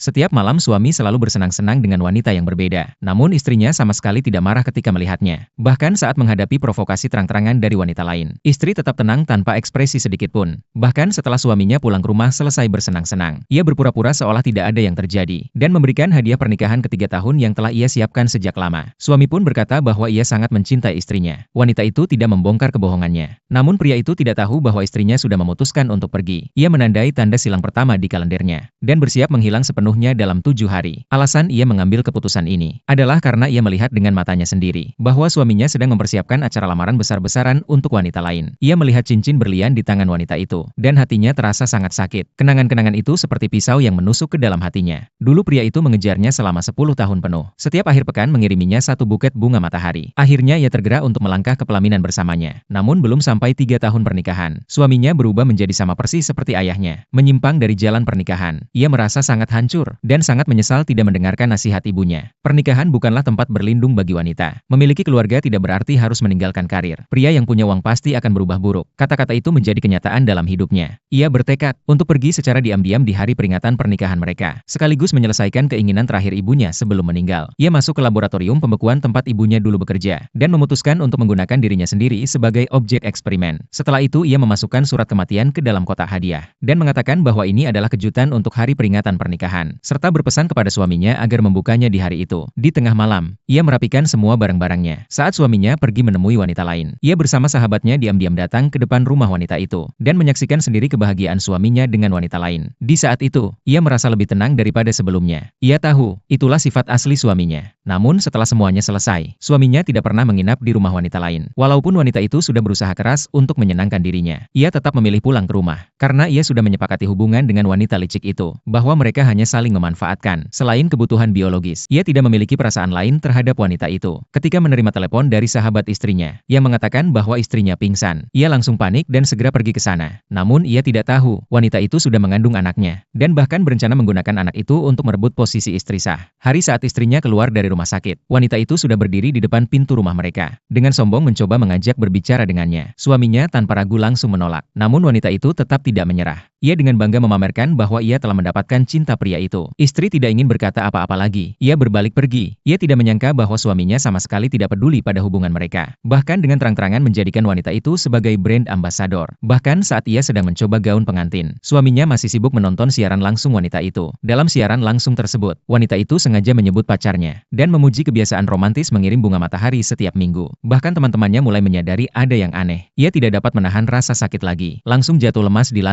Setiap malam suami selalu bersenang-senang dengan wanita yang berbeda. Namun istrinya sama sekali tidak marah ketika melihatnya. Bahkan saat menghadapi provokasi terang-terangan dari wanita lain. Istri tetap tenang tanpa ekspresi sedikit pun. Bahkan setelah suaminya pulang ke rumah selesai bersenang-senang. Ia berpura-pura seolah tidak ada yang terjadi. Dan memberikan hadiah pernikahan ketiga tahun yang telah ia siapkan sejak lama. Suami pun berkata bahwa ia sangat mencintai istrinya. Wanita itu tidak membongkar kebohongannya. Namun pria itu tidak tahu bahwa istrinya sudah memutuskan untuk pergi. Ia menandai tanda silang pertama di kalendernya. Dan bersiap menghilang sepenuhnya dalam 7 hari. Alasan ia mengambil keputusan ini adalah karena ia melihat dengan matanya sendiri bahwa suaminya sedang mempersiapkan acara lamaran besar-besaran untuk wanita lain. Ia melihat cincin berlian di tangan wanita itu dan hatinya terasa sangat sakit. Kenangan-kenangan itu seperti pisau yang menusuk ke dalam hatinya. Dulu pria itu mengejarnya selama 10 tahun penuh. Setiap akhir pekan mengiriminya satu buket bunga matahari. Akhirnya ia tergerak untuk melangkah ke pelaminan bersamanya. Namun belum sampai 3 tahun pernikahan, suaminya berubah menjadi sama persis seperti ayahnya, menyimpang dari jalan pernikahan. Ia merasa sangat hancur dan sangat menyesal tidak mendengarkan nasihat ibunya. Pernikahan bukanlah tempat berlindung bagi wanita. Memiliki keluarga tidak berarti harus meninggalkan karir. Pria yang punya uang pasti akan berubah buruk. Kata-kata itu menjadi kenyataan dalam hidupnya. Ia bertekad untuk pergi secara diam-diam di hari peringatan pernikahan mereka, sekaligus menyelesaikan keinginan terakhir ibunya sebelum meninggal. Ia masuk ke laboratorium pembekuan tempat ibunya dulu bekerja, dan memutuskan untuk menggunakan dirinya sendiri sebagai objek eksperimen. Setelah itu ia memasukkan surat kematian ke dalam kotak hadiah, dan mengatakan bahwa ini adalah kejutan untuk hari peringatan pernikahan, serta berpesan kepada suaminya agar membukanya di hari itu. Di tengah malam, ia merapikan semua barang-barangnya. Saat suaminya pergi menemui wanita lain, ia bersama sahabatnya diam-diam datang ke depan rumah wanita itu, dan menyaksikan sendiri kebahagiaan suaminya dengan wanita lain. Di saat itu, ia merasa lebih tenang daripada sebelumnya. Ia tahu, itulah sifat asli suaminya. Namun setelah semuanya selesai, suaminya tidak pernah menginap di rumah wanita lain. Walaupun wanita itu sudah berusaha keras untuk menyenangkan dirinya, ia tetap memilih pulang ke rumah, karena ia sudah menyepakati hubungan dengan wanita licik itu, bahwa mereka hanya saling memanfaatkan. Selain kebutuhan biologis, ia tidak memiliki perasaan lain terhadap wanita itu. Ketika menerima telepon dari sahabat istrinya, yang mengatakan bahwa istrinya pingsan, ia langsung panik dan segera pergi ke sana. Namun ia tidak tahu, wanita itu sudah mengandung anaknya, dan bahkan berencana menggunakan anak itu untuk merebut posisi istri sah. Hari saat istrinya keluar dari rumah sakit, wanita itu sudah berdiri di depan pintu rumah mereka. Dengan sombong mencoba mengajak berbicara dengannya. Suaminya tanpa ragu langsung menolak. Namun wanita itu tetap tidak menyerah. Ia dengan bangga memamerkan bahwa ia telah mendapatkan cinta pria itu. Istri tidak ingin berkata apa-apa lagi. Ia berbalik pergi. Ia tidak menyangka bahwa suaminya sama sekali tidak peduli pada hubungan mereka. Bahkan dengan terang-terangan menjadikan wanita itu sebagai brand ambassador. Bahkan saat ia sedang mencoba gaun pengantin, suaminya masih sibuk menonton siaran langsung wanita itu. Dalam siaran langsung tersebut, wanita itu sengaja menyebut pacarnya dan memuji kebiasaan romantis mengirim bunga matahari setiap minggu. Bahkan teman-temannya mulai menyadari ada yang aneh. Ia tidak dapat menahan rasa sakit lagi. Langsung jatuh lemas di lantai.